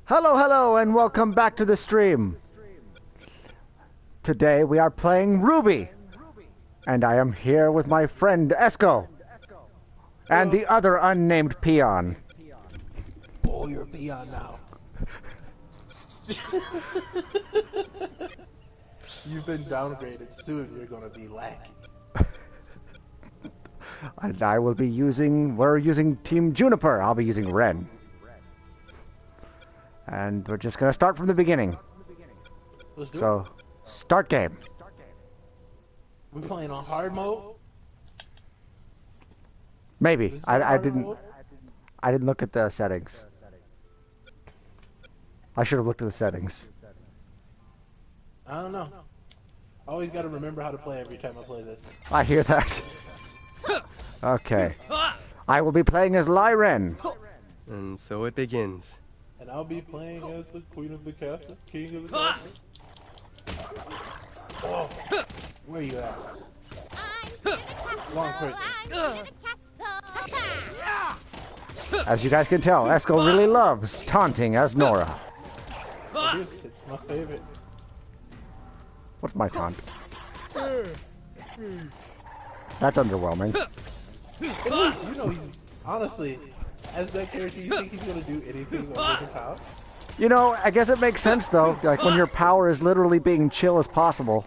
Hello, hello, and welcome back to the stream. Today we are playing RWBY, and I am here with my friend Esko, and the other unnamed peon. Oh, you're a peon now. You've been downgraded. Soon you're gonna be lacking. And I will be we're using Team Juniper. I'll be using Ren. And we're just gonna start from the beginning. Let's do So, start game. We're playing on hard mode? Maybe. I didn't look at the settings. I should have looked at the settings. I don't know. I always gotta remember how to play every time I play this. I hear that. Okay. I will be playing as Lyren. And so it begins. And I'll be playing as the queen of the castle, king of the castle. Oh, where are you at? Wrong person. As you guys can tell, Esko really loves taunting as Nora. It's my favorite. What's my taunt? That's underwhelming. At least, you know, he's honestly, as that character, you think he's gonna do anything over the top? You know, I guess it makes sense though. Like when your power is literally being chill as possible.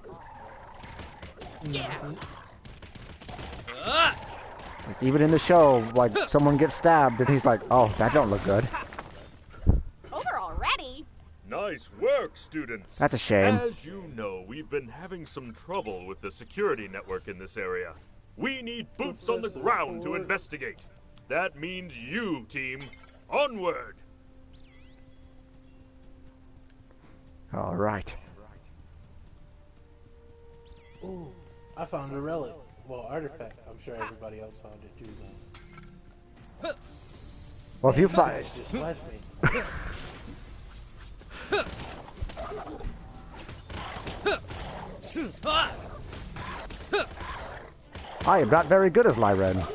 Yeah. Like, even in the show, like someone gets stabbed and he's like, "Oh, that don't look good." Over already? Nice work, students. That's a shame. As you know, we've been having some trouble with the security network in this area. We need boots on the ground to investigate. That means you, team. Onward! All right. Ooh, I found a relic. Well, artifact. I'm sure everybody else found it too, though. Well, if you You find, guys just left me. I am not very good as Lyren.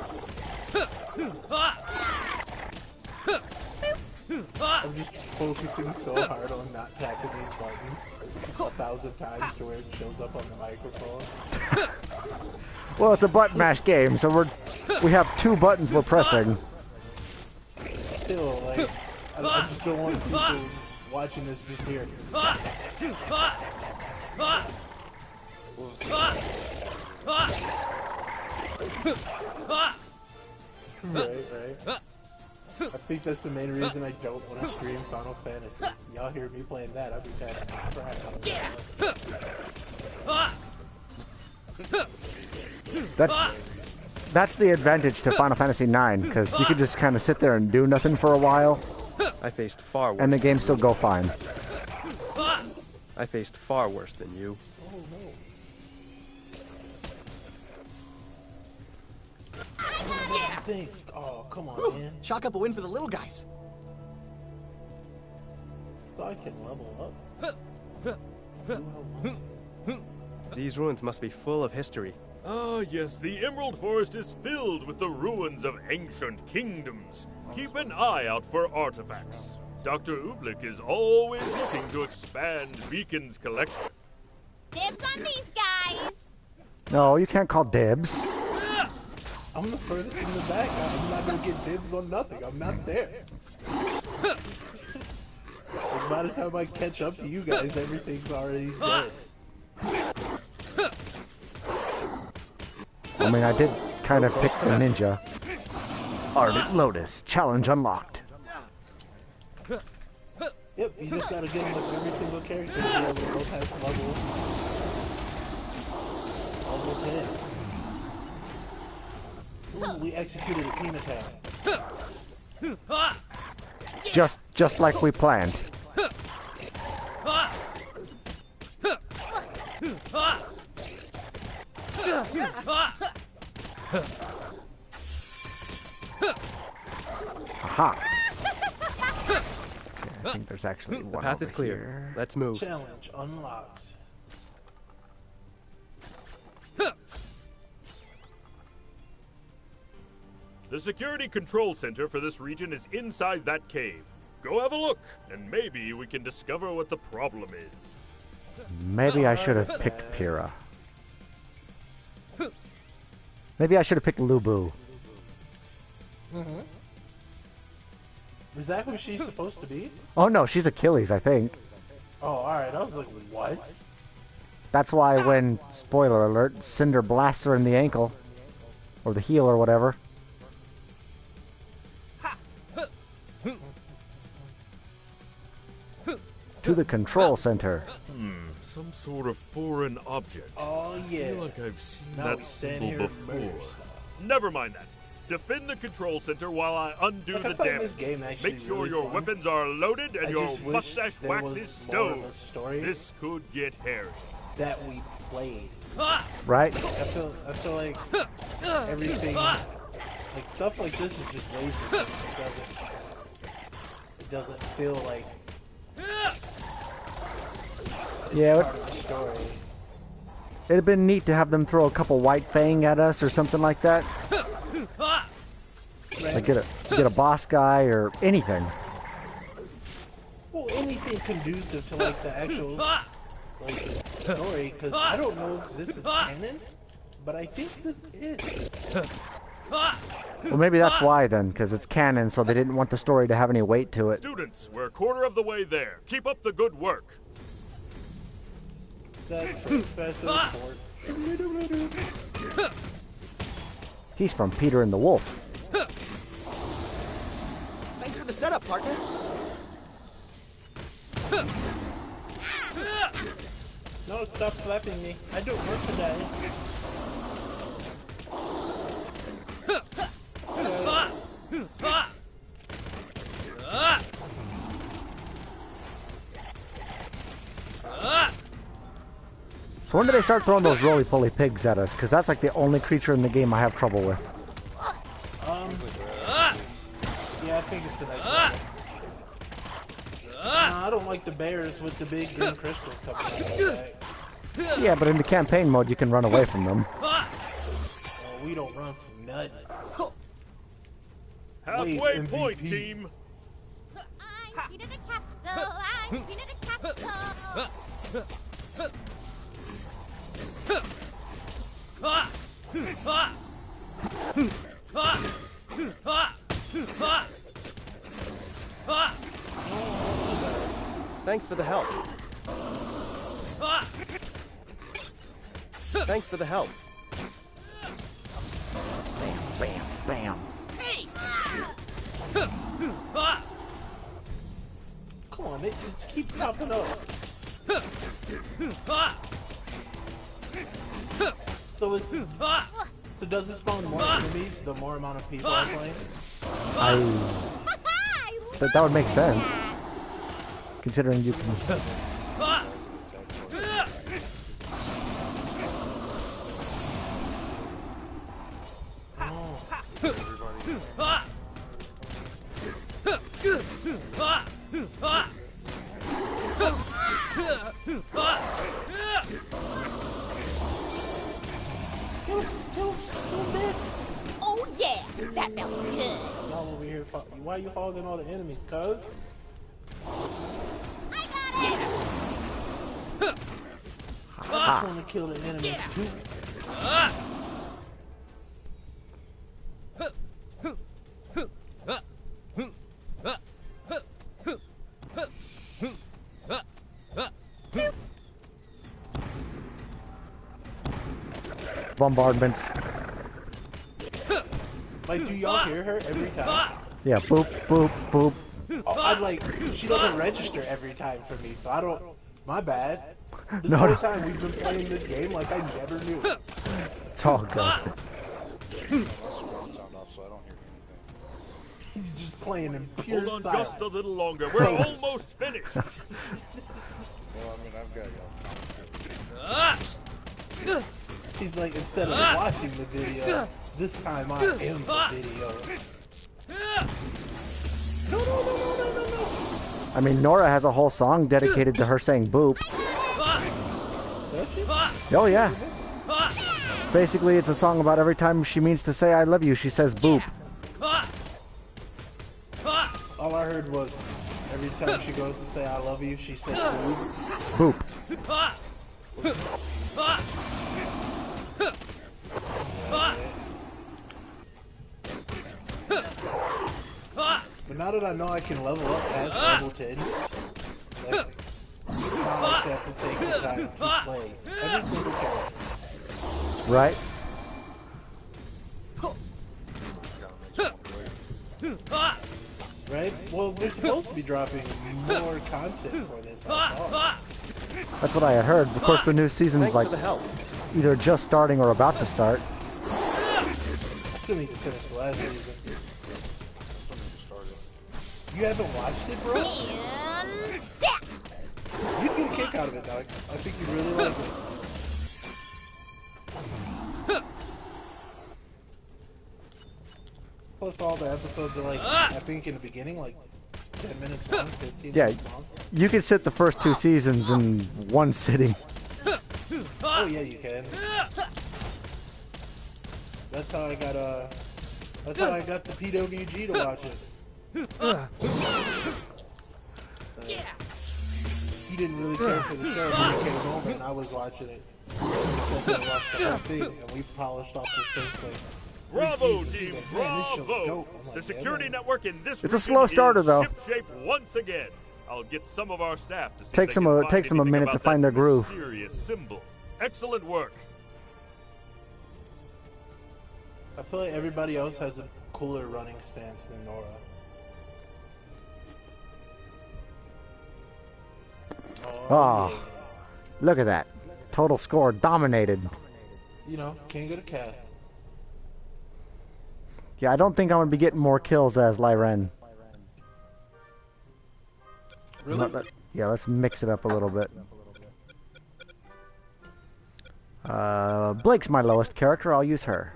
I'm just focusing so hard on not tapping these buttons 1,000 times to where it shows up on the microphone. Well, it's a button mash game, so we have two buttons we're pressing. Still, like, I just don't want people watching this just hear. Right. I think that's the main reason I don't want to stream Final Fantasy. Y'all hear me playing that, I'll be tapping my crap. That's the advantage to Final Fantasy IX, because you can just kind of sit there and do nothing for a while, I faced far worse. and the game still go fine. I faced far worse than you. Oh no. Think. Oh, come on, man. Chalk up a win for the little guys. I can level up. These ruins must be full of history. Ah, yes, the Emerald Forest is filled with the ruins of ancient kingdoms. Keep an eye out for artifacts. Dr. Ooblik is always looking to expand Beacon's collection. Dibs on these guys! No, you can't call dibs. I'm the furthest in the back. I'm not gonna get dibs on nothing. I'm not there. Like, by the time I catch up to you guys, everything's already dead. I mean, I did kind of pick the ninja. Ardent Lotus, challenge unlocked. Yep, you just gotta get them with every single character to be able to go past level 10. Ooh, we executed a team attack. Just like we planned. Aha! Okay, I think there's actually one. The path is over clear. here. Let's move. Challenge unlocked. The security control center for this region is inside that cave. Go have a look, and maybe we can discover what the problem is. Maybe I should have picked Pyrrha. Maybe I should have picked Lubu. Is that who she's supposed to be? Oh no, she's Achilles, I think. Oh, alright. I was like, what? That's why when, spoiler alert, Cinder blasts her in the ankle. Or the heel or whatever. To the control center. Some sort of foreign object. Oh, I yeah. feel like I've seen Now that we stand symbol here and before. murder stuff. Never mind that. Defend the control center while I undo Like, I the find damage. this game actually Make sure really your fun. weapons are loaded and I your just wish mustache there wax was is more of a stowed. story This could get hairy. that we played. Right? I feel like everything, like stuff like this is just wasted. It doesn't feel like it's Yeah, part of the story. It'd have been neat to have them throw a couple White Fang at us or something like that. Like get a boss guy or anything. Well, anything conducive to like the actual like story, because I don't know if this is canon, but I think this is. Well, maybe that's why then, because it's canon, so they didn't want the story to have any weight to it. Students, we're a quarter of the way there. Keep up the good work. That's Professor Sport. He's from Peter and the Wolf. Thanks for the setup, partner. No, stop slapping me. I don't want to die. So when do they start throwing those roly-poly pigs at us? Because that's like the only creature in the game I have trouble with. Yeah, I think it's the next one. Nah, I don't like the bears with the big green crystals coming out of their back. Yeah, but in the campaign mode, you can run away from them. Oh, we don't run from nothing. Halfway Wait, point, MVP. team. I'm Queen of the Castle. I'm Queen of the Castle. Thanks for the help. Thanks for the help. Bam, bam. Come on, it just keeps popping up. So does it spawn more enemies the more amount of people are playing? But that would make sense. Considering you can... Oh yeah, that felt good. Y'all over here, why you hogging all the enemies, cuz? I got it. I just want to kill the enemies too. Bombardments. Like, do y'all hear her every time? Yeah, boop, boop, boop. Oh, I'd like, she doesn't register every time for me, so I don't, my bad. This No, whole no. time we've been playing this game like I never knew. It's all good. He's just playing in pure Hold on silence. just a little longer. We're almost finished. Well, I mean, I've got y'all. He's like, instead of watching the video, this time I am the video. No. I mean, Nora has a whole song dedicated to her saying boop. Does she? Oh, yeah. Basically, it's a song about every time she means to say I love you, she says boop. All I heard was, Every time she goes to say I love you, she says boob. Boop. But now that I know I can level up past level 10, like, now I just have to take the time and keep playing every single character. Right? Right? Well, they're supposed to be dropping more content for this. I thought. That's what I had heard. Of course, the new season's Thanks like for the help. either just starting or about to start. I still need to finish the last season. You haven't watched it, bro? And zap! You'd get a kick out of it, dog. I think you'd really like it. Plus, all the episodes are like, I think in the beginning, like 10 minutes long, 15 Yeah, minutes long. you could sit the first 2 seasons in one sitting. Oh yeah, you can. That's how I got the PWG to watch it. He didn't really care for the show when he came home and I was watching it. He said he watched the whole thing and we polished off the first like 3 Bravo, seasons. He's team, like, man, this show's bravo! dope. I'm like, The yeah, security man. network in this It's a region slow starter, is though. shipshape once again. I'll get some of our staff to see Takes if they them a- can takes them a find minute anything to about find that their groove. mysterious symbol. Excellent work. I feel like everybody else has a cooler running stance than Nora. Oh, yeah. look at that. Total score dominated. You know, can't get a cast. Yeah, I don't think I'm going to be getting more kills as Lyren. Really? Yeah, let's mix it up a little bit. Blake's my lowest character. I'll use her.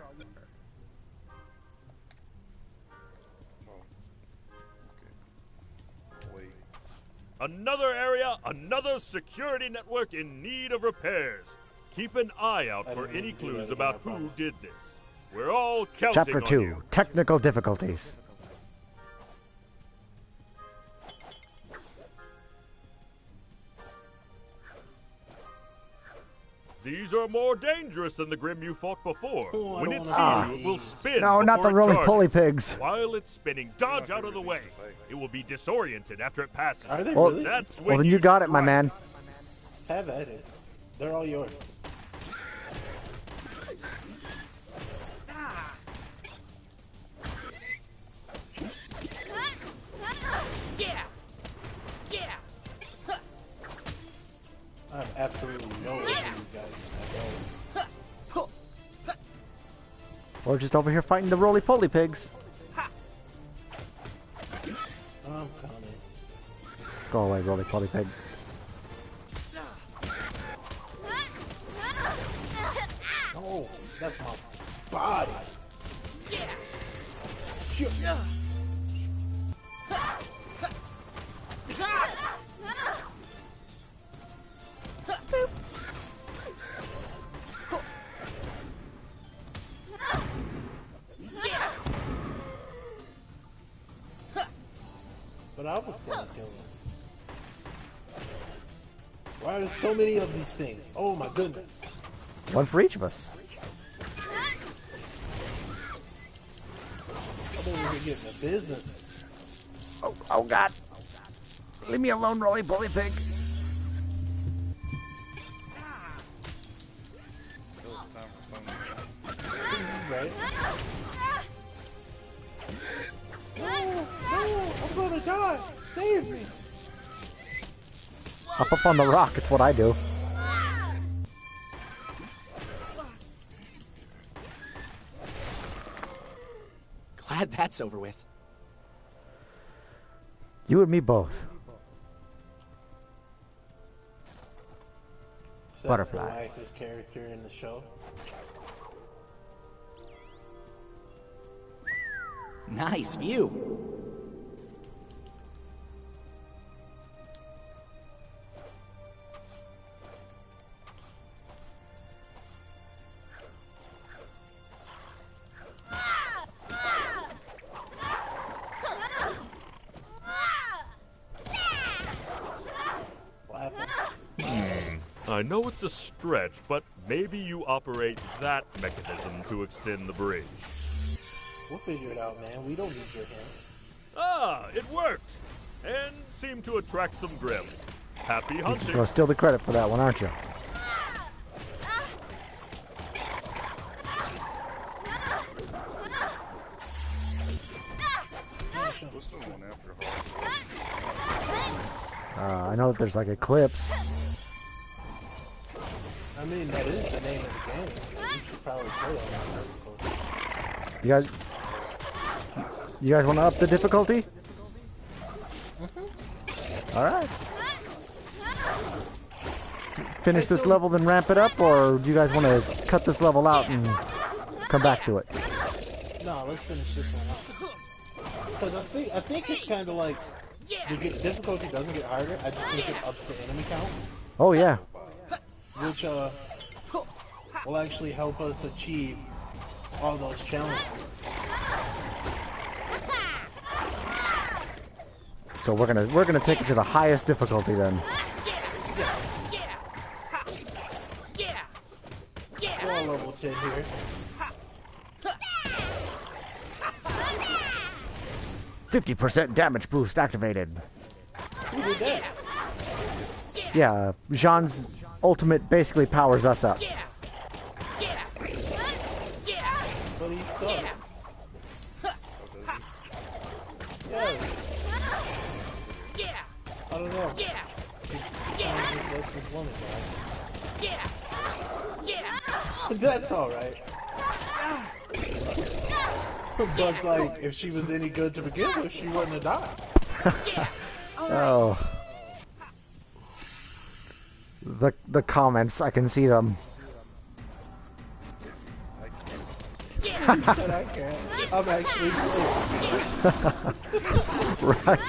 Wait. Another area, another security network in need of repairs. Keep an eye out I for didn't any even do that clues again, about I who promise. did this. We're all counting Chapter on 2, you. Technical Difficulties. These are more dangerous than the Grimm you fought before. Oh, I When don't it sees wanna you, see it will these. spin. No, not the before it roly-poly charges. pigs. While it's spinning, dodge out of the way. It will be disoriented after it passes. Are they Well, really? That's when Well, then you got it, my strike. man. Have at it. They're all yours. Yeah! Yeah! I have absolutely no idea, you guys. At all. We're just over here fighting the roly-poly pigs. I'm coming. Go away, roly-poly pig. No, that's my body. Yeah! Yeah. But I was gonna kill him. Why are there so many of these things? Oh my goodness. One for each of us. I'm over here getting the business. Oh God. Leave me alone, roly-poly pig. Still time for fun. Right? No, I'm gonna die. Save me. Hop up on the rock, it's what I do. Glad that's over with. You and me both. Says Butterflies. the nicest character in the show. Nice view. I know it's a stretch, but maybe you operate that mechanism to extend the bridge. We'll figure it out, man. We don't need your hints. Ah, it worked! And seemed to attract some grimm. Happy You're hunting! just gonna steal the credit for that one, aren't you? What's the one after hard? I know that there's like eclipse. I mean, that is the name of the game. We should probably play on that difficulty. You guys want to up the difficulty? All right. Finish this level, then ramp it up, or do you guys want to cut this level out and come back to it? No, let's finish this one up. Because I think it's kind of like the difficulty doesn't get harder. I just think it ups the enemy count, Oh yeah. which will actually help us achieve all those challenges. So we're gonna take it to the highest difficulty then. We're all level 10 here. %50 damage boost activated. Who did that? Yeah, Jean's ultimate basically powers us up. But he sucks. Yeah. I don't know. He kind of just lets his woman die. That's alright. But like, if she was any good to begin with, she wouldn't have died. Oh. The comments, I can see them. But I can't. I'm actually playing. Right.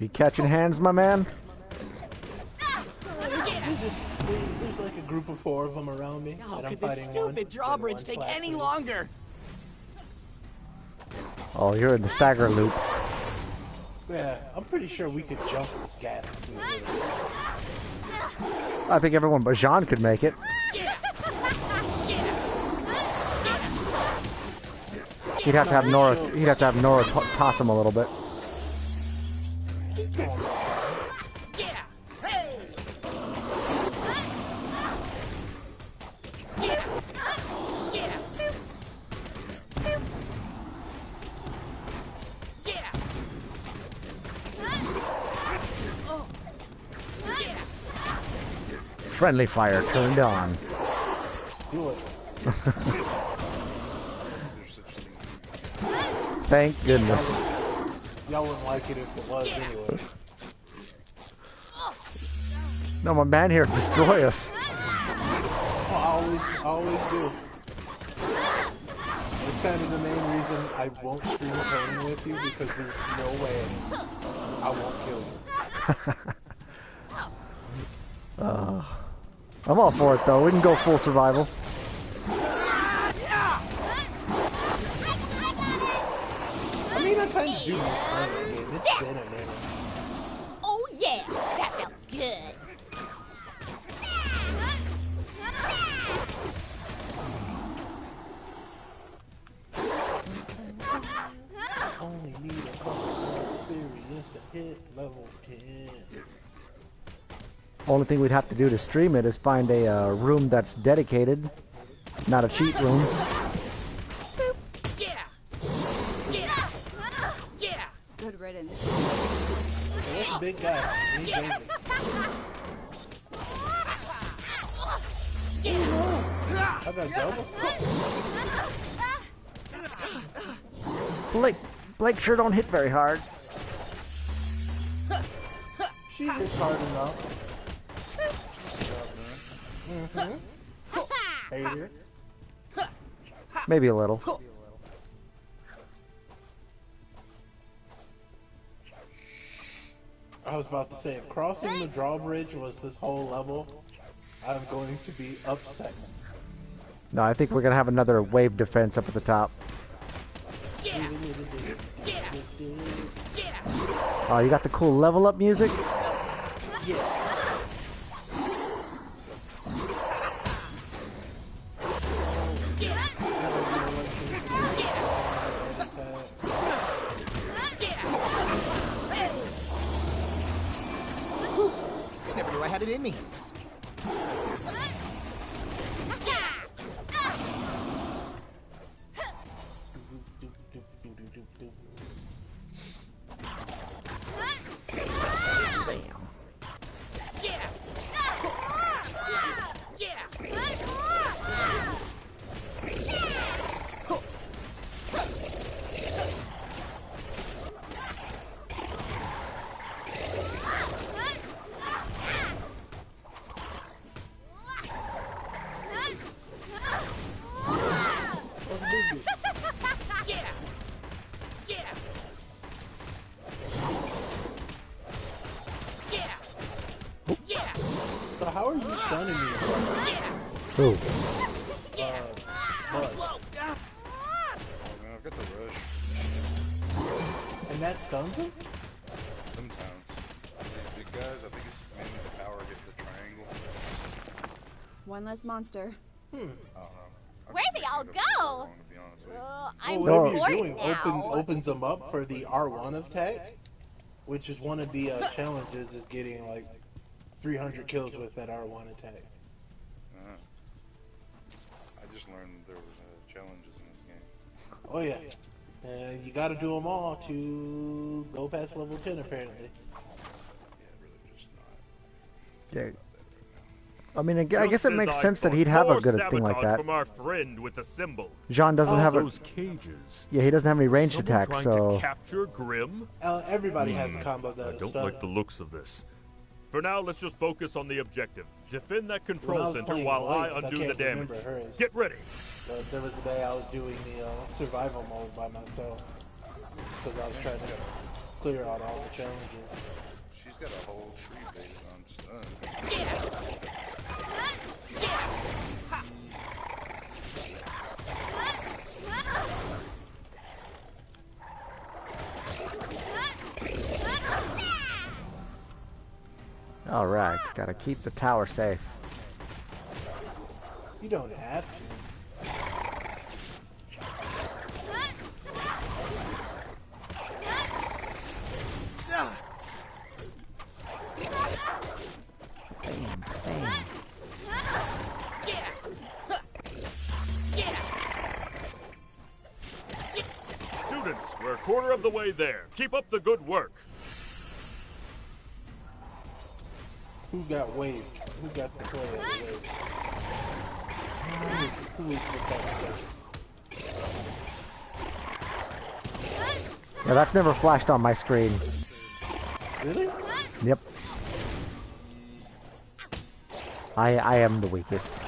You catching hands, my man? There's like a group of 4 of them around me. How and I'm could this fighting stupid one, drawbridge then take one any slaps me. longer? Oh, you're in the stagger loop. Yeah, I'm pretty sure we could jump this gap. I think everyone but Jean could make it. He'd have to have Nora. He'd have to have Nora toss him a little bit. Friendly fire turned on. Do it. There's such thing. Thank goodness. Y'all wouldn't like it if it was anyway. No, my man here destroy us. I always do. It's kind of the main reason I won't stream playing with you, because there's no way I won't kill you. I'm all for it though. We can go full survival. I mean, I kind of do miss playing the game. It's been a minute. Oh yeah, that felt good. Only need a couple of experience to hit level 10. Only thing we'd have to do to stream it is find a room that's dedicated, not a cheat room. Good riddance. Hey, that's a big guy. He's dangerous. I got doubles. Blake sure don't hit very hard. She hits hard enough. Hater. Maybe a little. I was about to say, if crossing the drawbridge was this whole level, I'm going to be upset. No, I think we're gonna have another wave defense up at the top. Oh, you got the cool level up music? Never knew I had it in me. So how are you stunning me? Ooh. Buzz. Oh man, I've got the rush. And that stuns him? Sometimes. These big guys, I think it's mainly the power hitting the triangle. One less monster. I don't know. Where'd they all go? To be honest with you. I'm Well, whatever bored you're doing now. opens them up for the R1 of tag, which is one of the challenges is getting like 300 kills with that R1 attack. I just learned there was challenges in this game. Oh yeah, and you got to do them all to go past level 10 apparently. Yeah, really just not. Yeah. I mean, I guess Just it as makes I sense that thought, he'd have a more good thing like sabotage that. From our friend with the symbol. Jean doesn't have a... Those cages. Yeah, he doesn't have any ranged Someone attacks, trying so... to capture Grimm? Everybody has a combo I that is don't stun. like the looks of this. For now, let's just focus on the objective. Defend that When I control was center playing while I Lights, undo can't the damage. remember hers. Get ready. But there was a day I was doing the survival mode by myself because I was trying to clear out all the challenges. She's got a whole tree based on stun. Alright, gotta keep the tower safe. You don't have to. Students, we're a quarter of the way there. Keep up the good work. Who got waved? Who got the play of the wave? Who is the best person? Yeah, that's never flashed on my screen. Really? Yep. I am the weakest.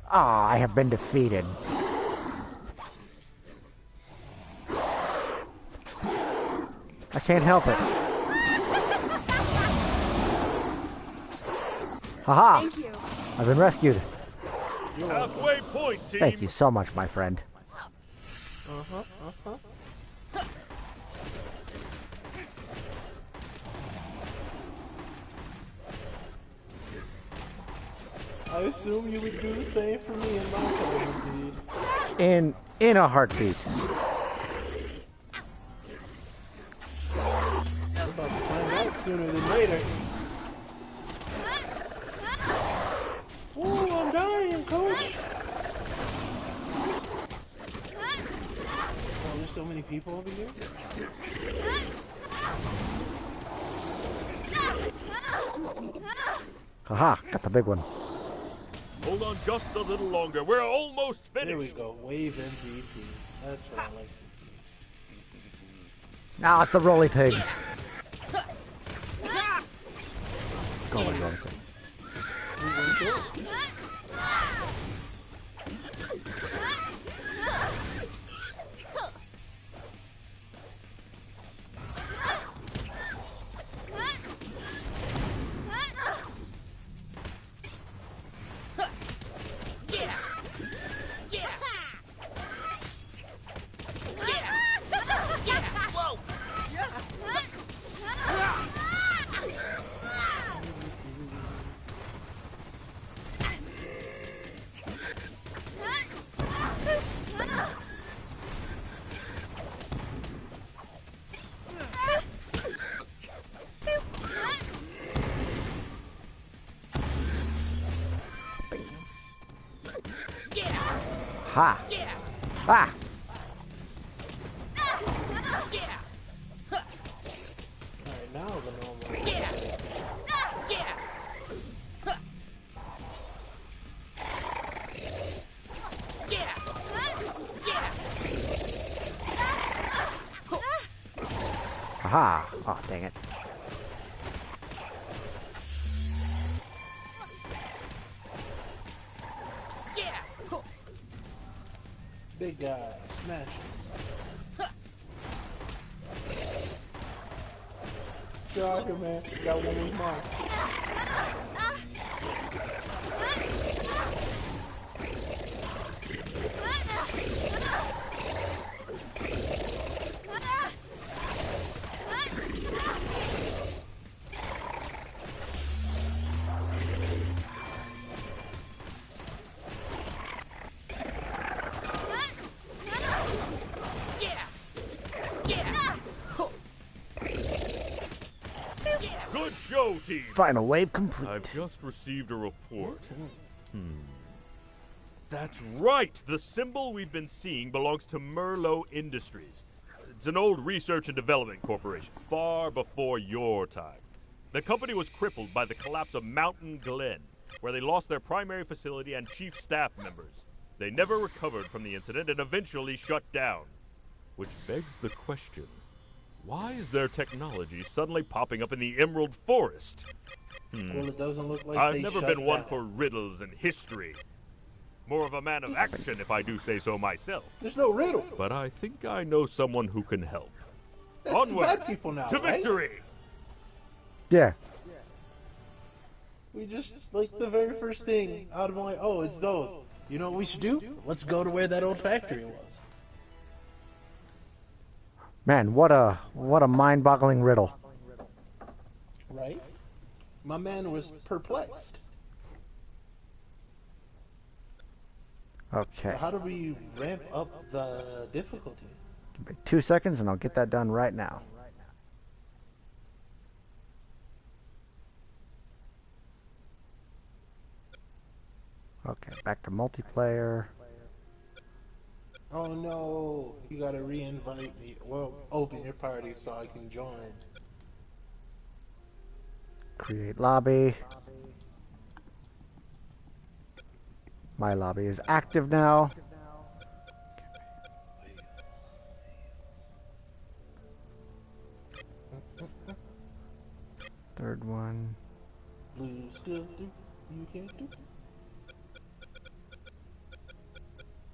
Ah, I have been defeated. I can't help it. Haha! Thank you. I've been rescued. Halfway point, team. Thank you so much, my friend. I assume you would do the same for me in my time, indeed. In a heartbeat. I'm about to find out sooner than later. Ooh, I'm dying, coach. so many people over here? Haha, got the big one. Hold on just a little longer. We're almost finished. There we go. Wave MVP. That's what I like to see. Now it's the roly pigs. Go away, roly pig. We went through it. Ha! Ah! Alright, now the normal. Aha! Oh, dang it. Big guy, smash it. Get out here, man. That one was mine. Good show, team. Final wave complete. I've just received a report. That's right! The symbol we've been seeing belongs to Merlot Industries. It's an old research and development corporation, far before your time. The company was crippled by the collapse of Mountain Glen, where they lost their primary facility and chief staff members. They never recovered from the incident and eventually shut down. Which begs the question, why is their technology suddenly popping up in the Emerald Forest? Well, it doesn't look like I've they never shut been one down. for riddles and history. More of a man of action, if I do say so myself. There's no riddle. But I think I know someone who can help. That's Onward bad people now, to right? victory! Yeah. We just, like, the very first thing out of my, oh, it's those. You know what we should do? Let's go to where that old factory was. Man, what a mind-boggling riddle. Right? My man was perplexed. Okay. How do we ramp up the difficulty? Give me 2 seconds and I'll get that done right now. Okay, back to multiplayer. Oh no, you gotta re-invite me. Well, open your party so I can join. Create lobby. My lobby is active now. Third one. Blue still do, you can't do.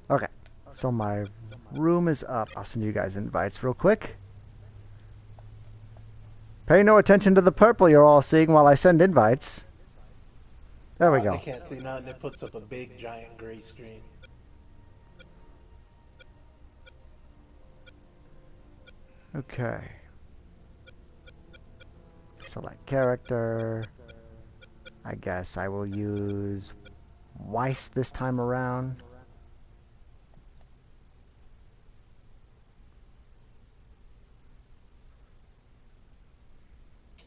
Okay, so my room is up. I'll send you guys invites real quick. Pay no attention to the purple you're all seeing while I send invites. There we I go. can't see nothing. It puts up a big giant gray screen. Okay. Select character. I guess I will use Weiss this time around.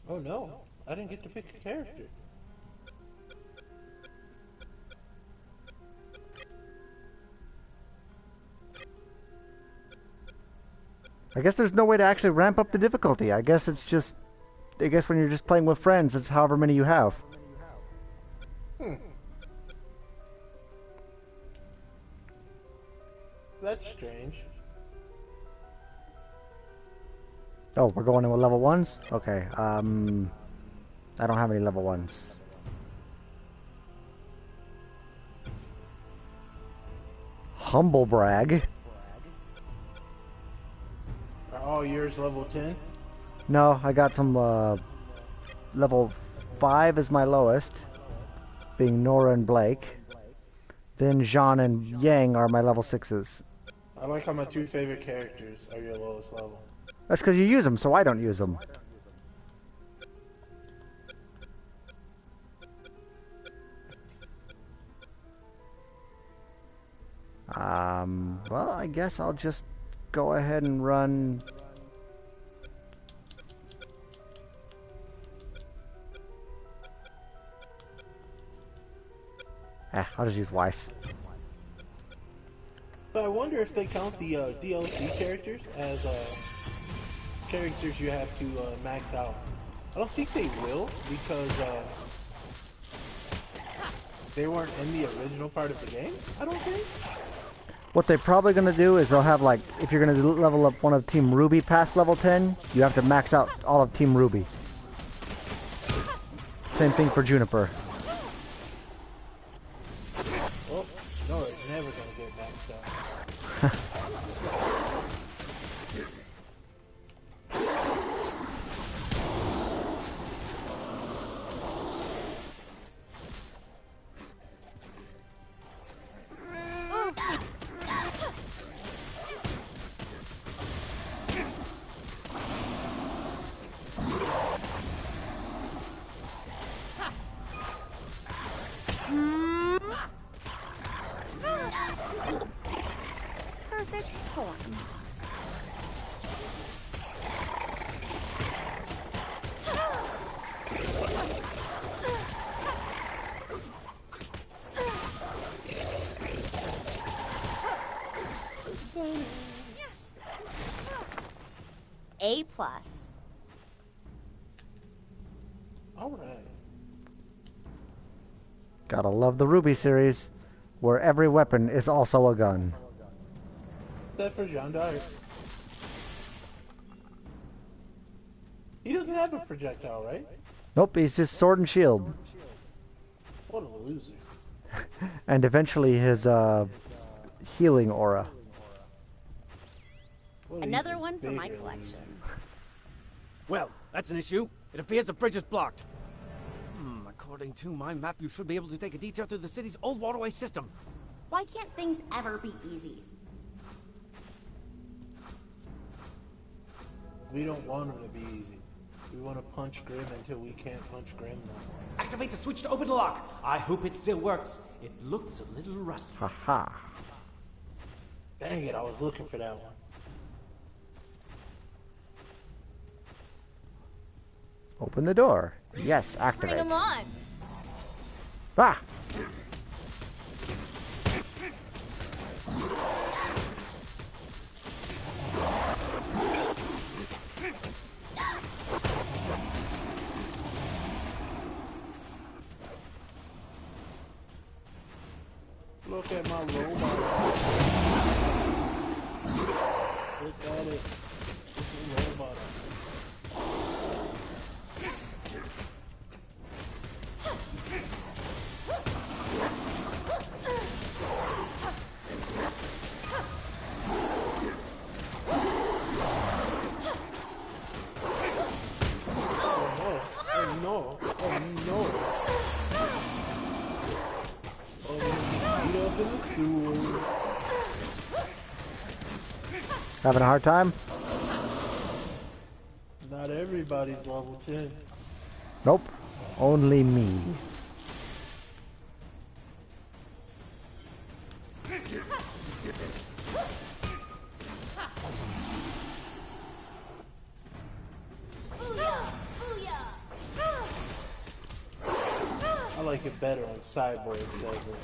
Oh no, I didn't get to pick a character. I guess there's no way to actually ramp up the difficulty. I guess it's just... I guess when you're just playing with friends, it's however many you have. That's strange. Oh, we're going in with level 1s? Okay, I don't have any level 1s. Humble brag. Are all yours level 10? No, I got some, level 5 is my lowest, being Nora and Blake. Then Jean and Yang are my level 6s. I like how my two favorite characters are your lowest level. That's because you use them, so I don't use them. Well, I guess I'll just go ahead and run... I'll just use Weiss. So I wonder if they count the DLC characters as characters you have to max out. I don't think they will, because they weren't in the original part of the game, I don't think. What they're probably going to do is they'll have, like, if you're going to level up one of Team RWBY past level 10, you have to max out all of Team RWBY. Same thing for Juniper. Oh, no, it's never going to get maxed out. Perfect form. A plus. All right. Gotta love the RWBY series, where every weapon is also a gun. Except for Jean d'Arc. He doesn't have a projectile, right? Nope, he's just sword and shield. What a loser. And eventually his healing aura. What an Another even one for my bigger collection. Well, that's an issue. It appears the bridge is blocked. According to my map, you should be able to take a detour through the city's old waterway system. Why can't things ever be easy? We don't want him to be easy. We want to punch Grimm until we can't punch Grimm no more. Activate the switch to open the lock. I hope it still works. It looks a little rusty. Haha. Dang it, I was looking for that one. Open the door. Yes, Bring activate. them on. Ah! Look at my robot. Look at it. It's a robot. Oh no. Oh no. Oh, we're gonna get beat up in the sewer. Having a hard time? Not everybody's level 10. Nope. Only me. I like it better on Cyborg segment.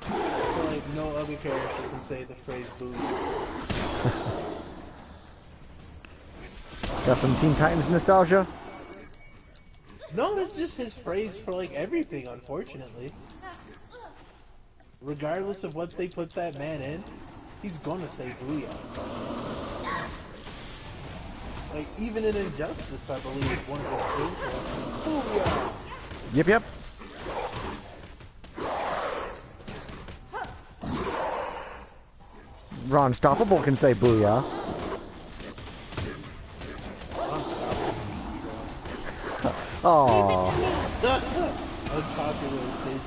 I feel like no other character can say the phrase booyah. Got some Teen Titans nostalgia? No, it's just his phrase for like everything, unfortunately. Regardless of what they put that man in, he's gonna say booyah. Like, even in Injustice, I believe one of his things was booyah. Yep. Ron Stoppable can say booyah. Oh. Unpopular opinion.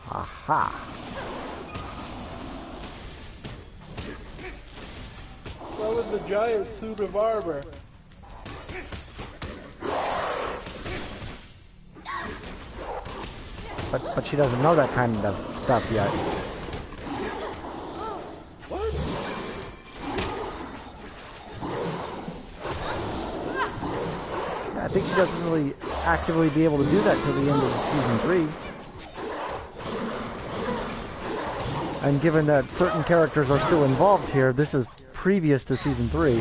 Aha. What was the giant suit of armor? But she doesn't know that kind of stuff yet. What? I think she doesn't really actively be able to do that till the end of season 3. And given that certain characters are still involved here, this is previous to season 3.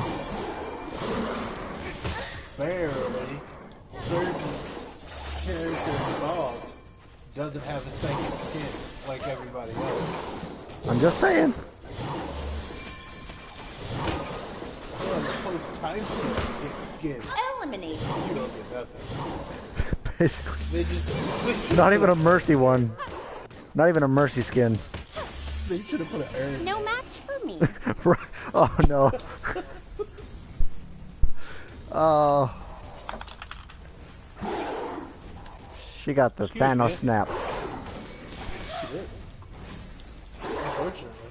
Barely. Certain character involved doesn't have a second skin like everybody else. I'm just saying. Oh, the post-time skin. Eliminate. You don't get nothing. Basically. They just Not even a mercy one. Not even a mercy skin. They should have put an urn. No match for me. Oh no. Oh. She got the Thanos snap. She did. Unfortunately.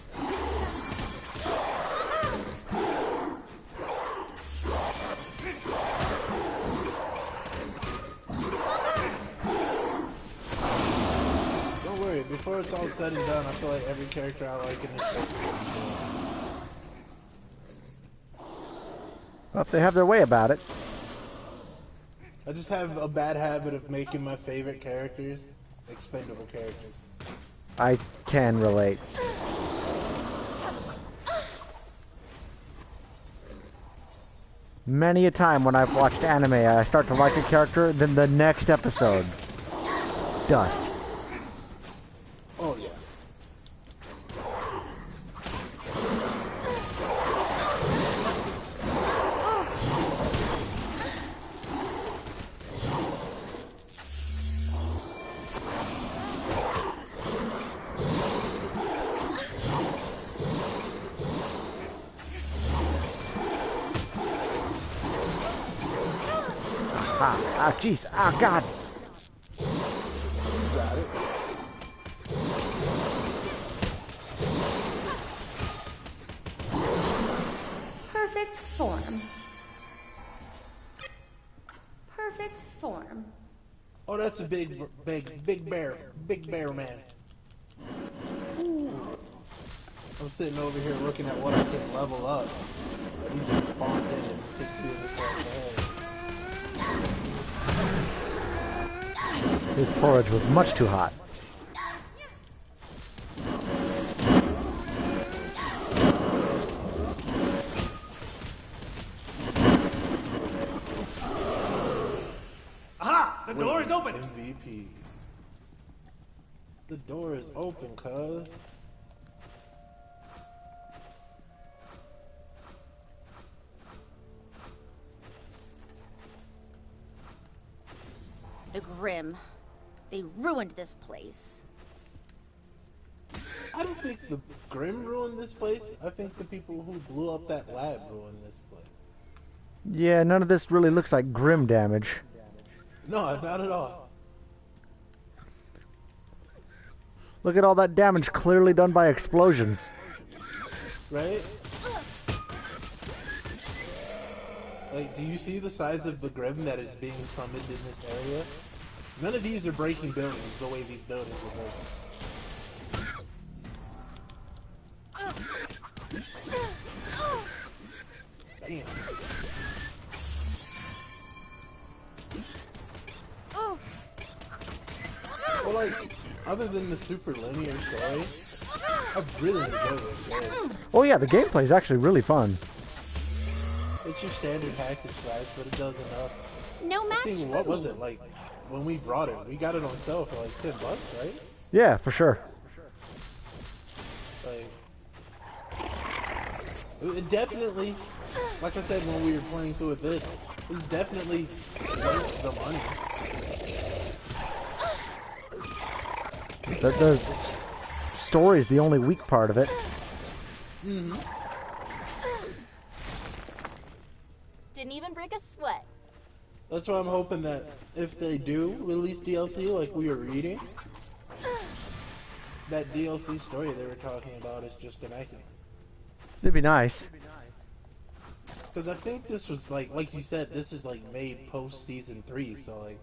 Don't worry, before it's all said and done, I feel like every character I like in this show. Well, they have their way about it. I just have a bad habit of making my favorite characters expendable characters. I can relate. Many a time when I've watched anime, I start to like a character, then the next episode, dust. Oh yeah. Ah, jeez. Ah, God. You got it. Perfect form. Perfect form. Oh, that's a big bear man. Ooh. I'm sitting over here looking at what I can level up. He just spawns in and hits me in the front of the head. His porridge was much too hot. Aha! The door is open! MVP. The door is open, cuz. The Grimm. They ruined this place. I don't think the Grimm ruined this place. I think the people who blew up that lab ruined this place. Yeah, none of this really looks like Grimm damage. No, not at all. Look at all that damage clearly done by explosions. Right? Like, do you see the size of the grimm that is being summoned in this area? None of these are breaking buildings the way these buildings are broken. Damn. Well, like, other than the super linear story, I've really enjoyed this game. Oh yeah, the gameplay is actually really fun. It's your standard hack and slash, but it does enough. No match I think, for what was me. it, like, when we brought it? We got it on sale for like $10, right? Yeah, for sure. Like, it definitely, like I said when we were playing through it, this is definitely worth the money. The story is the only weak part of it. Mm-hmm. Didn't even break a sweat. That's why I'm hoping that if they do release DLC like we were reading, that DLC story they were talking about is just immaculate. It'd be nice. Because I think this was like you said, this is like made post season 3, so like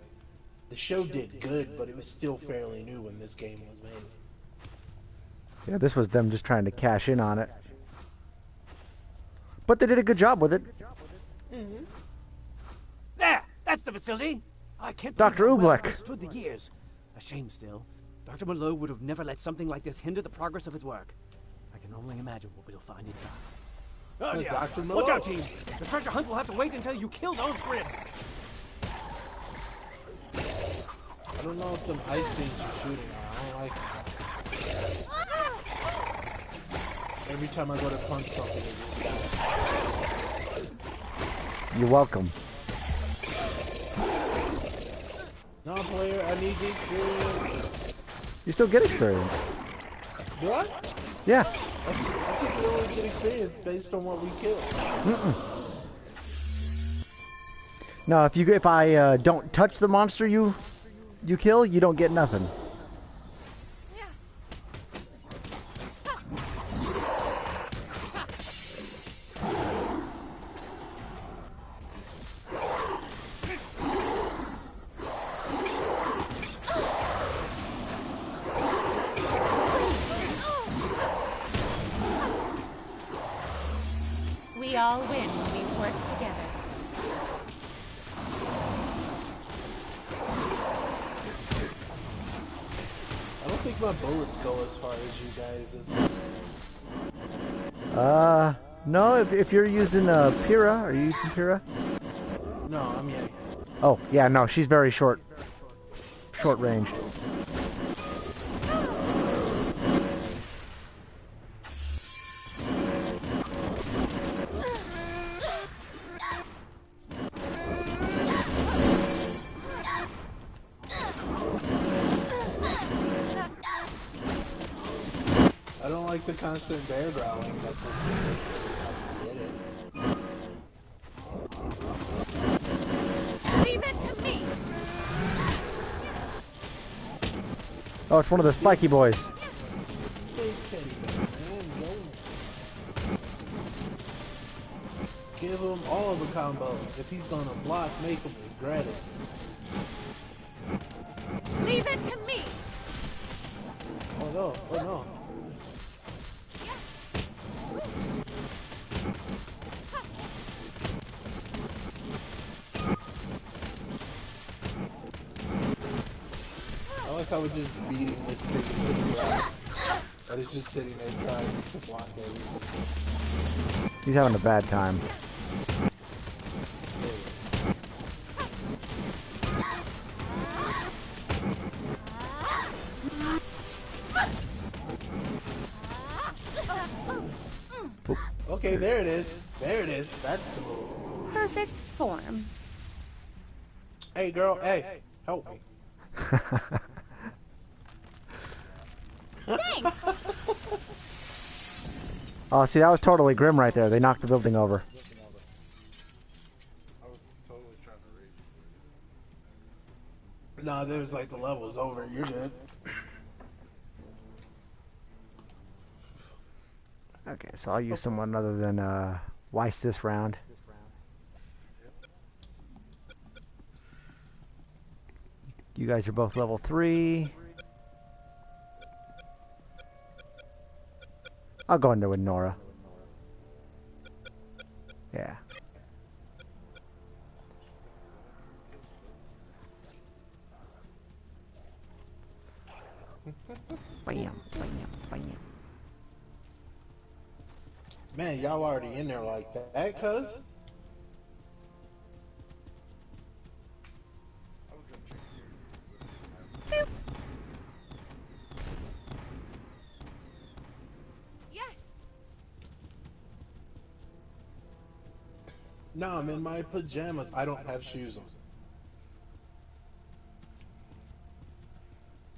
the show did good, but it was still fairly new when this game was made. Yeah, this was them just trying to cash in on it. But they did a good job with it. Mm-hmm. There! That's the facility! I can't Dr. believe how well Oobleck. it stood the years. A shame still. Dr. Malone would have never let something like this hinder the progress of his work. I can only imagine what we'll find inside. Oh dear. Dr. Watch out, Malone. team! The treasure hunt will have to wait until you kill those grimm. I don't know if them ice things are shooting or I don't like it. Every time I go to punch something, it just You're welcome. no, player, I need the experience. You still get experience. Do I? Yeah. I think we only get experience based on what we kill. No, if I don't touch the monster you kill, you don't get nothing. We all win when we work together. I don't think my bullets go as far as you guys. No, if you're using Pyrrha, are you using Pyrrha? No, I'm Yeti. Oh, yeah, no, she's very short ranged. I don't like the constant bear growling that this game makes every time I get it. Leave it to me. Oh, it's one of the spiky boys. Big teddy bear, man, go. Give him all the combos. If he's gonna block, make him regret it. Leave it to me. Oh no, oh no. I like how we're just beating this thing into the ground. And it's just sitting there trying to block everything. He's having a bad time. Okay, there it is. There it is. That's the move. Perfect form. Hey, girl. Hey, help me. Thanks. Oh, see, that was totally Grimm right there. They knocked the building over. I was totally trying to rage. Nah, there's like the level's over. You're good. Okay, so I'll use someone other than Weiss this round. Yeah, You guys are both level 3. I'll go in there with Nora. Yeah. Bam, bam, bam. Man, y'all already in there like that, cuz? No, I'm in my pajamas. I don't have shoes on.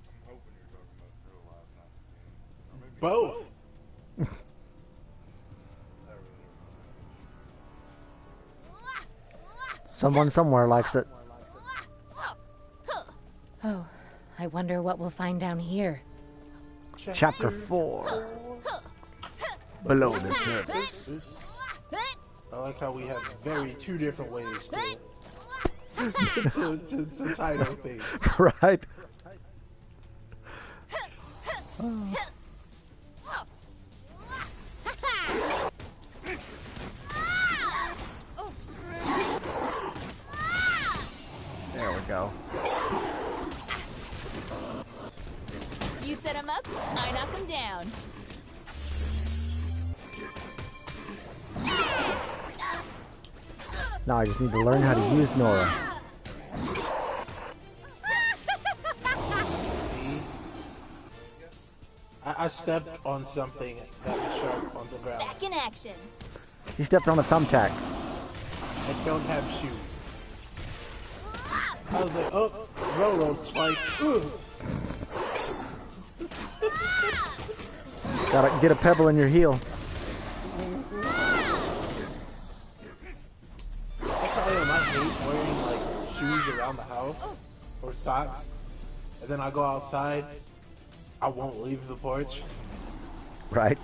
I'm hoping you're talking about real life, not the game. Or maybe Both. Someone somewhere likes it. Oh, I wonder what we'll find down here. Chapter 4. Below the surface. I like how we have two different ways to title things. Right? There we go. You set him up, I knock him down. Now I just need to learn how to use Nora. I stepped on something that was sharp on the ground. Back in action. He stepped on a thumbtack. I don't have shoes. I was like, oh, railroad spike. Gotta get a pebble in your heel. I hate wearing like shoes around the house or socks, and then I go outside. I won't leave the porch. Right.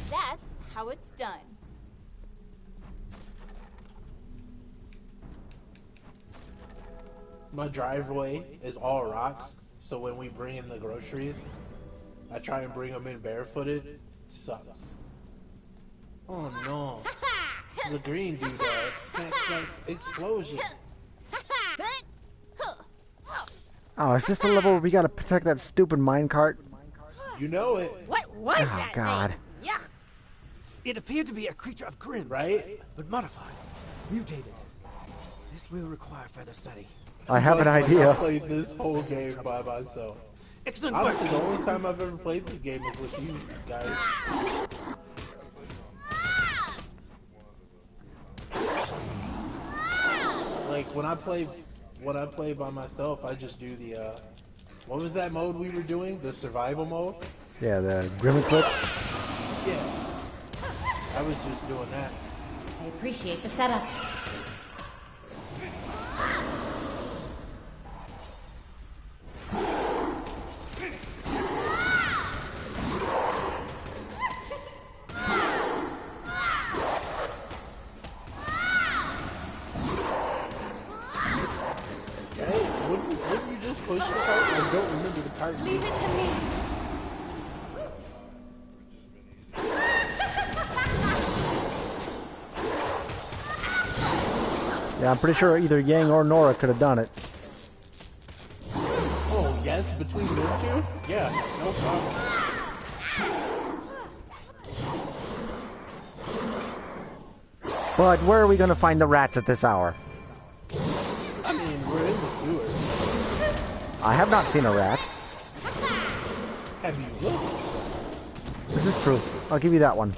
That's how it's done. My driveway is all rocks, so when we bring in the groceries, I try and bring them in barefooted. It sucks. Oh no. The green dude smacks explosion. Oh, is this the level where we gotta protect that stupid minecart? You know it. What was Oh, God. Yeah. It appeared to be a creature of Grimm, Right? but modified, mutated. This will require further study. I have an Like, idea. I played this whole game by myself. Excellent work. Honestly, the only time I've ever played this game is with you guys. Like when I play by myself, I just do the what was that mode we were doing? The survival mode? Yeah, the grimm eclipse. Yeah. I was just doing that. I appreciate the setup. Wouldn't you just push the cart? I don't remember the cart. Leave it to me. Yeah, I'm pretty sure either Yang or Nora could have done it. Oh, yes, between them two? Yeah, no problem. But where are we gonna find the rats at this hour? I mean, we're in the sewer. I have not seen a rat. Have you looked? This is true. I'll give you that one.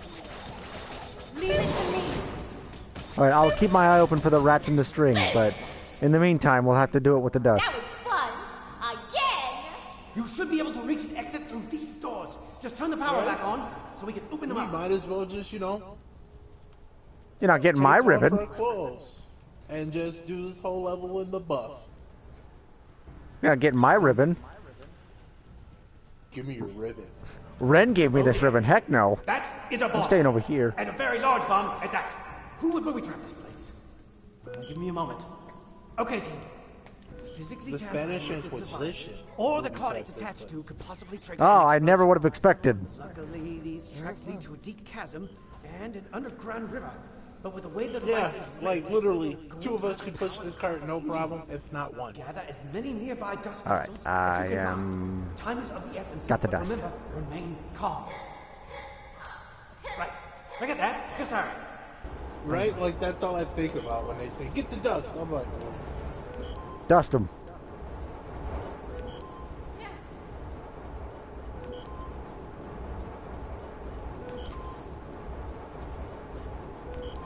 Leave it to me. Alright, I'll keep my eye open for the rats in the string, but in the meantime, we'll have to do it with the dust. That was fun. Again. You should be able to reach an exit through these doors. Just turn the power back on so we can open them We up. might as well just, you know, You're not getting my take off ribbon. our clothes and just do this whole level in the buff. You're not getting my ribbon. Give me your ribbon. Ren gave me this ribbon. Heck no. That is a bomb. I'm staying over here. And a very large bomb at that. Who would booby trap this place? Give me a moment. Okay, team. Physically The tampering Spanish with this device, Inquisition. or the card it's attached to, could possibly trigger. Oh, an I never explosion. would have expected. Luckily, these tracks lead to a deep chasm and an underground river. But with the way the Yeah, device is like rigged, literally, two of us could push this cart no problem, if not one. gather as many nearby dust All right, crystals I as you can am. find. Time is of the essence. Got the but dust. Remember, remain calm. Right. Forget that. Just hurry. Right? Like, that's all I think about when they say, get the dust. I'm like, Dust him.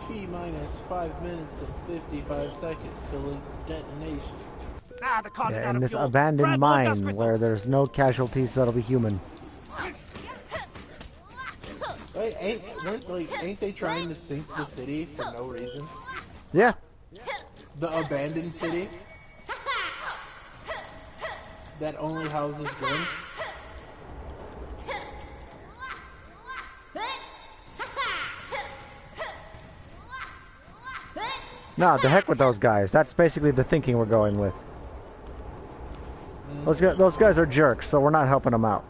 T-minus 5 minutes and 55 seconds till detonation. Ah, the card is Yeah, out in of this fuel. abandoned Grab more dust mine crystals. where there's no casualties that'll be human. Wait, ain't they trying to sink the city for no reason? Yeah. The abandoned city that only houses Grimm. No, the heck with those guys. That's basically the thinking we're going with. Those guys are jerks, so we're not helping them out.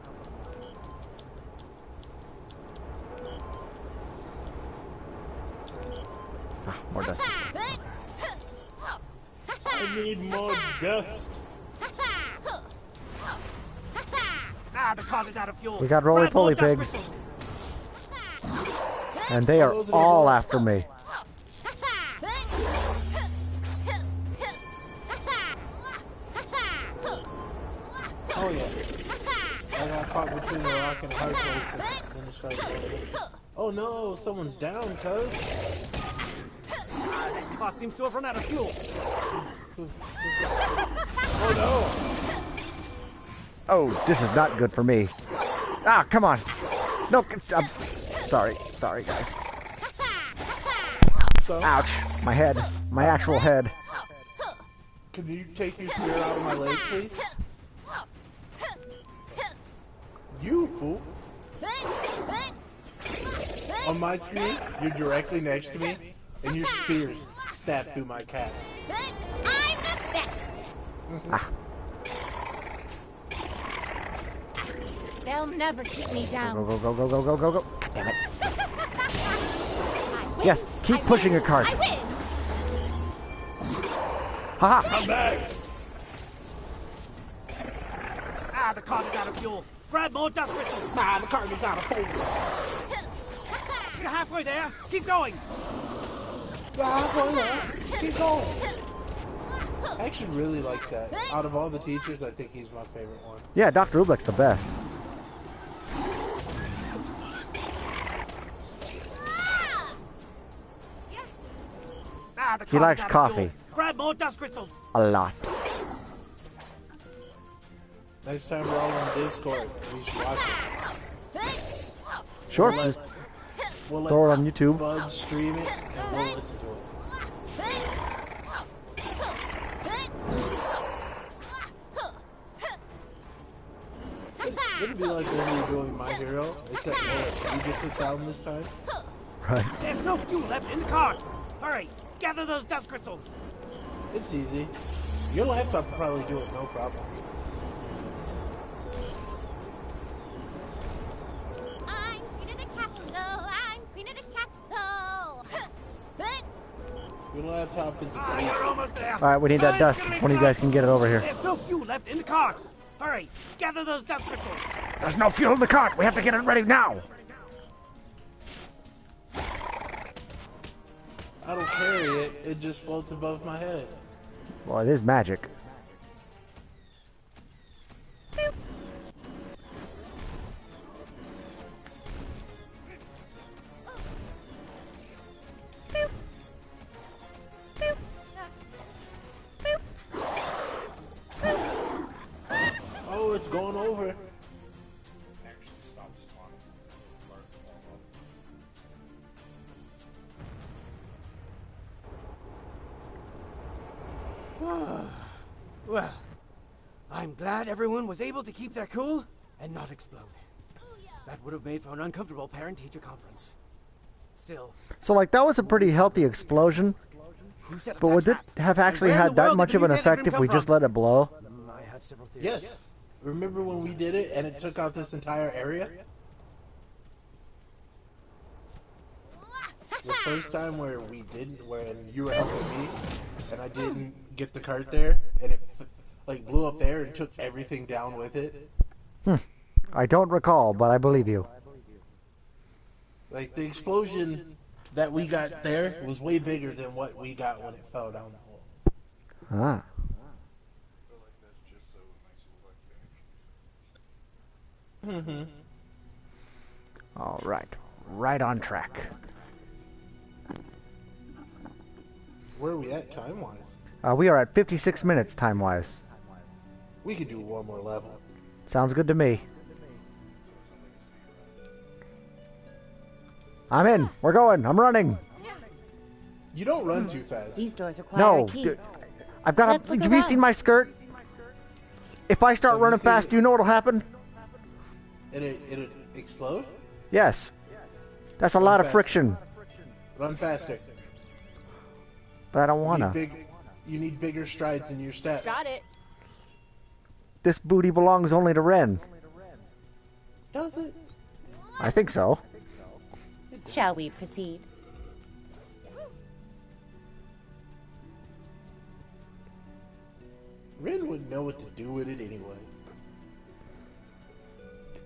Ah, more dust. I need more dust. Ah, the card is out of fuel. We got Grab more roly-poly dust pigs. crystals. And they are all after me. Oh yeah. I got caught between a rock and a hard place and then it started going. Oh no, someone's down, cuz. Ah, this car seems to have run out of fuel. Oh Oh, this is not good for me. Ah, come on. No, I'm sorry. Sorry, guys. no. Ouch. My head. My actual head. Can you take your spear out of my leg, please? You fool. On my screen, you're directly next to me, and your spears stab through my calf. I'm the bestest. Ah. They'll never keep me Go, down. go, go, go, go, go, go, go. God damn it. I win. Yes, keep I pushing win. your cart. I win. Haha. I'm back. Ah, the card is out of fuel. Grab more dust crystals. Ah, the cart is out of focus. You're halfway there. Keep going. Keep going. I actually really like that. Out of all the teachers, I think he's my favorite one. Yeah, Dr. Ublik's the best. Ah, the He card likes is out of coffee. fuel. Grab more dust crystals. A lot. Next time we're all on Discord, we should watch it. Sure, We'll just We'll throw it let on YouTube. Bud stream it, and we'll listen to it. It'd be like when we were doing My Hero, except you get the sound this time. Right. There's no fuel left in the cart. Hurry, gather those dust crystals. It's easy. Your laptop will probably do it, no problem. I'm queen of the castle. I'm queen of the castle. Your laptop is Ah, you're almost there. All right, we need that dust. One of you guys can get it over here. There's no fuel left in the cart. Hurry, gather those dust crystals. There's no fuel in the cart. We have to get it ready now. I don't carry it, it just floats above my head. Well, it is magic. Oh, it's going over. Actually stop spawning. Cart fall off. Well, I'm glad everyone was able to keep their cool and not explode. That would have made for an uncomfortable parent-teacher conference. Still, So, like, that was a pretty healthy explosion. You set up But that would it trap. have actually And where in had the that world much did of an the mutated effect if Grimm we come just from? let it blow? I had several theories. Yes. Remember when we did it and it took out this entire area? The first time where we didn't, when you were helping me, and I didn't get the cart there, and it like blew up there and took everything down with it. I don't recall, but I believe you. Like the explosion that we got there was way bigger than what we got when it fell down the hole. Ah. I feel like that's just so it makes it look like it actually. All right. Right on track. Where are we at time-wise? We are at 56 minutes time-wise. We could do one more level. Sounds good to me. I'm in. We're going. I'm running. You don't run too fast. These doors require No. a key. I've got Let's to... look Have you around. seen my skirt? If I start Have you running seen fast, it? do you know what'll happen? It'll explode? Yes. That's a lot of faster. friction. Run faster. But I don't wanna. You need bigger strides in your step. Got it. This booty belongs only to Ren. Does it? I think so. Shall we proceed? Ren wouldn't know what to do with it anyway.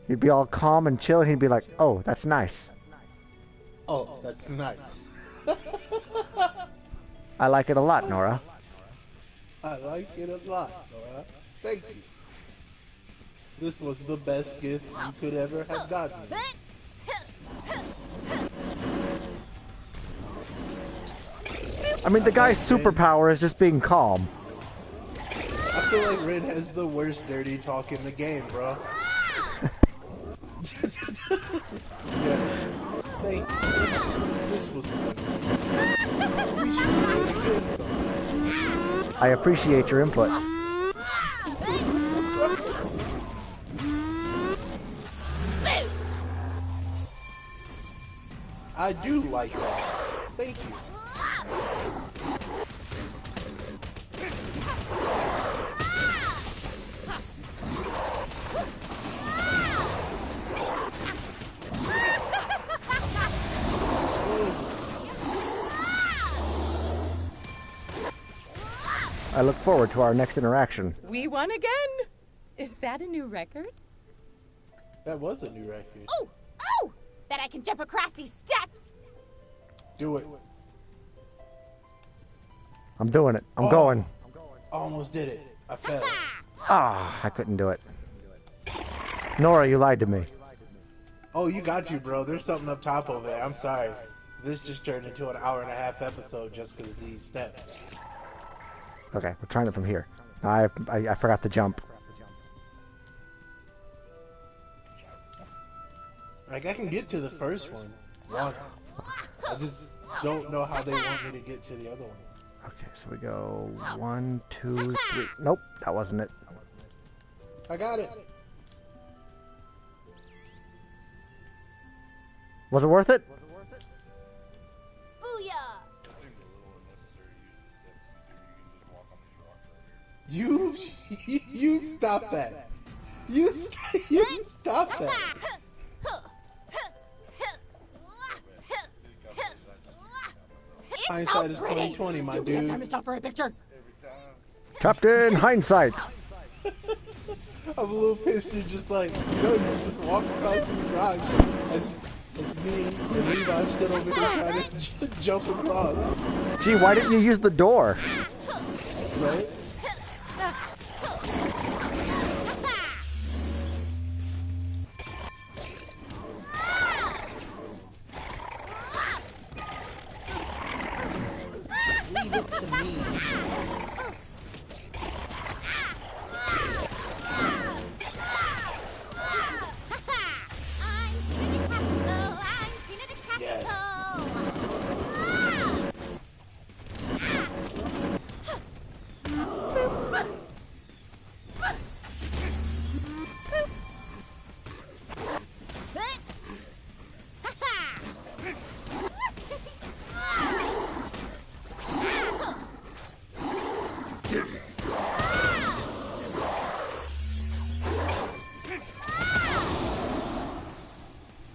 He'd be all calm and chill, and he'd be like, "Oh, that's nice. Oh, that's nice. I like it a lot, Nora." I like it a lot, Nora. Thank you. This was the best gift you could ever have gotten me. I mean, the guy's superpower is just being calm. I feel like Ren has the worst dirty talk in the game, bro. Yeah. Thank you. This was fun. We should do it again sometime. I appreciate your input. I do like that. Thank you. I look forward to our next interaction. We won again. Is that a new record? That was a new record. Oh! Oh! Bet I can jump across these steps! Do it. I'm doing it. I'm Oh. going. Almost did it. I fell. Ah, I couldn't do it. Nora, you lied to me. Oh, you got you, bro. There's something up top over there. I'm sorry. This just turned into an hour-and-a-half episode just because of these steps. Okay, we're trying it from here. I forgot to jump. Like, I can get to the first one once. I just don't know how they want me to get to the other one. Okay, so we go 1, 2, 3. Nope, that wasn't it. I got it. Was it worth it? Booyah! That seems a little unnecessary to use the steps considering you can just walk on these rocks right here. You stop that. You stop that. Hindsight is 20/20, my Do we have time to dude. stop for a picture? Captain Hindsight. I'm a little pissed. You're just like, you just walk across these rocks as me and Levi stood over here trying to jump across, Gee, why didn't you use the door? right? Leave it to me.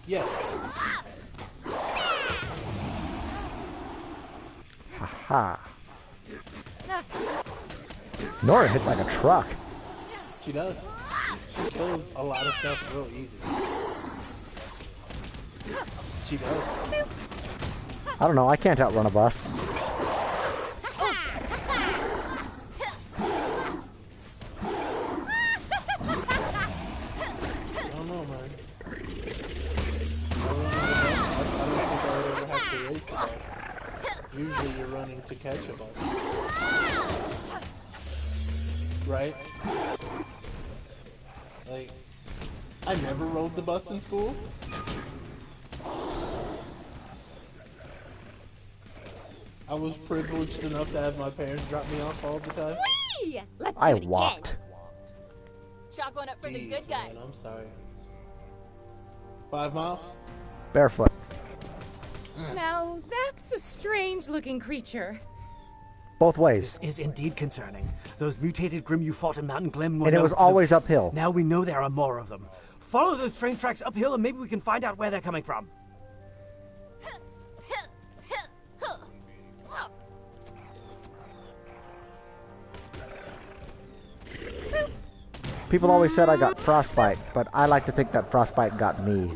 Yes. Haha. Nora hits like a truck. She does. She kills a lot of stuff real easy. She does. I don't know, I can't outrun a bus. I don't know, man. I don't think I would ever have to race the bus. Usually you're running to catch a bus. Right? Like, I never rode the bus in school. I was privileged enough to have my parents drop me off all the time. Whee! Let's do I it again. walked. Chalk one up for the Jeez, good guys. man, I'm sorry. 5 miles? Barefoot. Now, that's a strange-looking creature. Both ways. This is indeed concerning. Those mutated Grimm you fought in Mountain Glen were And it known was for the- always uphill. Now we know there are more of them. Follow those train tracks uphill and maybe we can find out where they're coming from. People always said I got frostbite, but I like to think that frostbite got me.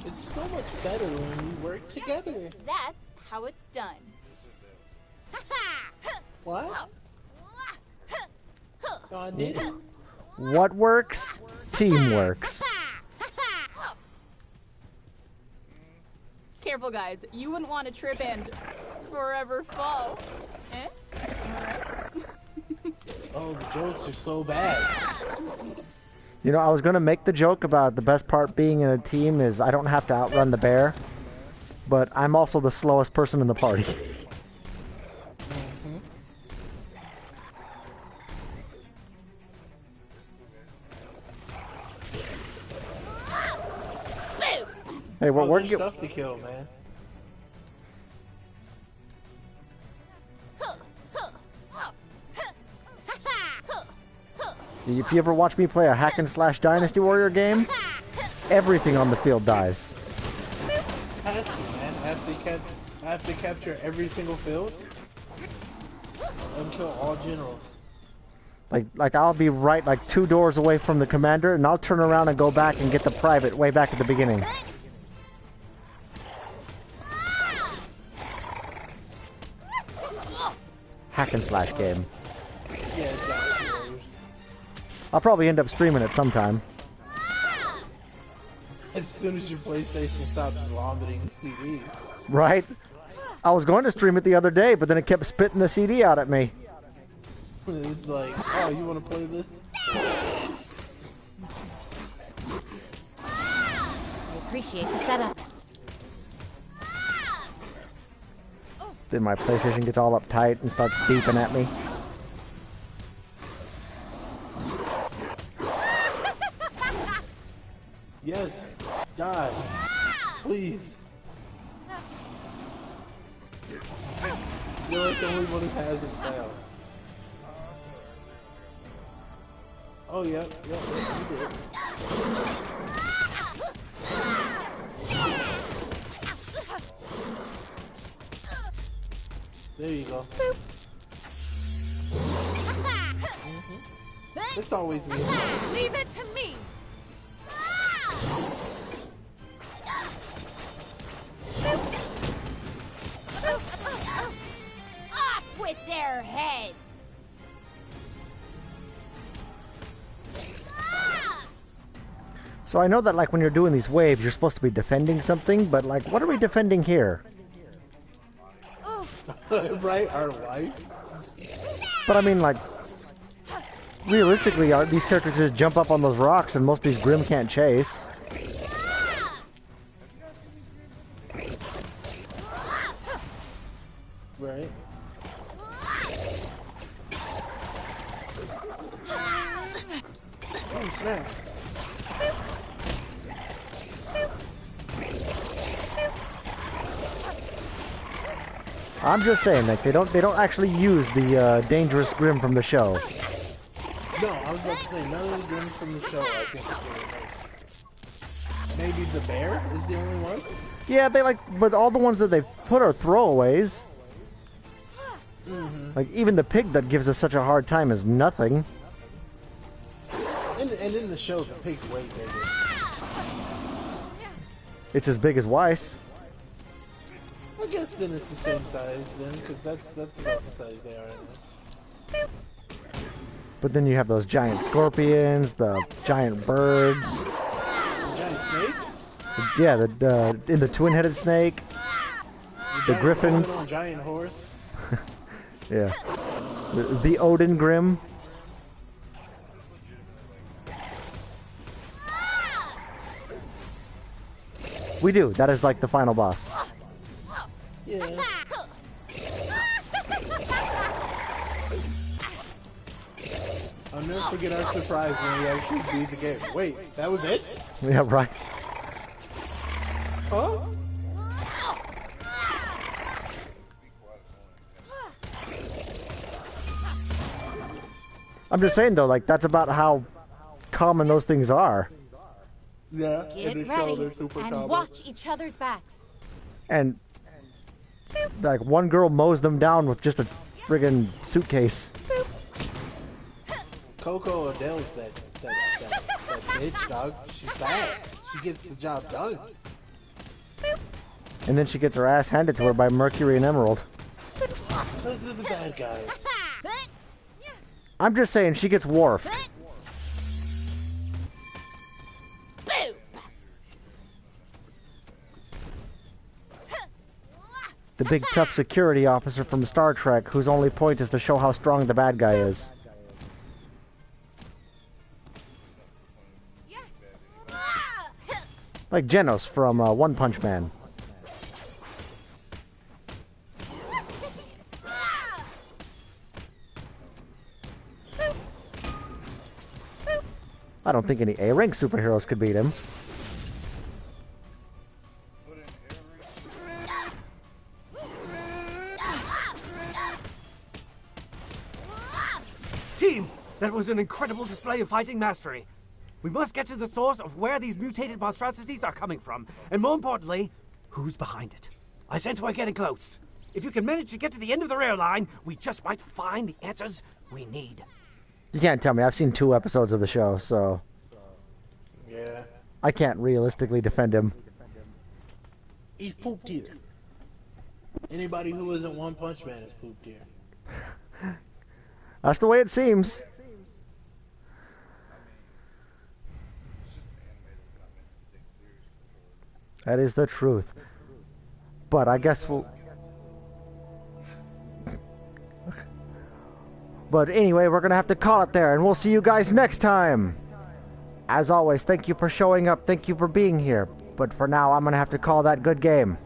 It's so much better when we work together. That's how it's done. What? God did it. What works? Team works. Careful, guys. You wouldn't want to trip and forever fall. Eh? Oh, the jokes are so bad. You know, I was going to make the joke about the best part being in a team is I don't have to outrun the bear, but I'm also the slowest person in the party. Hey, Oh, we're there's stuff to kill, man. If you ever watch me play a hack and slash Dynasty Warrior game, everything on the field dies. Has to, man. I have to capture every single field and kill all generals. Like I'll be right like 2 doors away from the commander, and I'll turn around and go back and get the private way back at the beginning. Hack and slash game. Yeah, Dynasty Warriors. I'll probably end up streaming it sometime. As soon as your PlayStation stops vomiting CDs. Right? I was going to stream it the other day, but then it kept spitting the CD out at me. It's like, oh, you want to play this? I appreciate the setup. Then my PlayStation gets all uptight and starts beeping at me. Yes, die. Please. You're like the only one who hasn't failed. Oh, yep, you did. There you go. It's always me. Leave it to me. Off with their heads. So I know that like when you're doing these waves, you're supposed to be defending something, but like, what are we defending here? Right, our life. But I mean, like, realistically, these characters just jump up on those rocks, and most of these Grimm can't chase. Right. Oh, snaps. I'm just saying, like, they don't actually use the dangerous Grimm from the show. No, I was about to say none of the Grimms from the show. I think is really nice. Maybe the bear is the only one. Yeah, they like, but all the ones that they put are throwaways. Mm-hmm. Like even the pig that gives us such a hard time is nothing. And in the show, the pig's way bigger. It's as big as Weiss. I guess then it's the same size then, because that's about the size they are in this. But then you have those giant scorpions, the giant birds. The giant snakes? Yeah, in the twin-headed snake. The griffins. On giant horse. Yeah. The Odin Grimm. We do. That is like the final boss. Yeah. I'll never forget our surprise when we actually beat the game. Wait, that was it? Yeah, right. Huh? I'm just saying though, like that's about how common those things are. Yeah, Get and ready they're super and common. watch each other's backs. And like one girl mows them down with just a friggin' suitcase. Coco Adele's that bitch, dog. She's bad. She gets the job done. And then she gets her ass handed to her by Mercury and Emerald. Those are the bad guys. I'm just saying she gets Worf. The big tough security officer from Star Trek whose only point is to show how strong the bad guy is. Like Genos from One Punch Man. I don't think any A-rank superheroes could beat him. Team, that was an incredible display of fighting mastery. We must get to the source of where these mutated monstrosities are coming from, and more importantly, who's behind it. I sense we're getting close. If you can manage to get to the end of the rail line, we just might find the answers we need. You can't tell me. I've seen 2 episodes of the show, so... Yeah. I can't realistically defend him. He's poop tier. Anybody who isn't One Punch Man is poop tier. That's the way it seems. That is the truth. But I guess we'll... But anyway, we're going to have to call it there, and we'll see you guys next time. As always, thank you for showing up. Thank you for being here. But for now, I'm going to have to call that good game.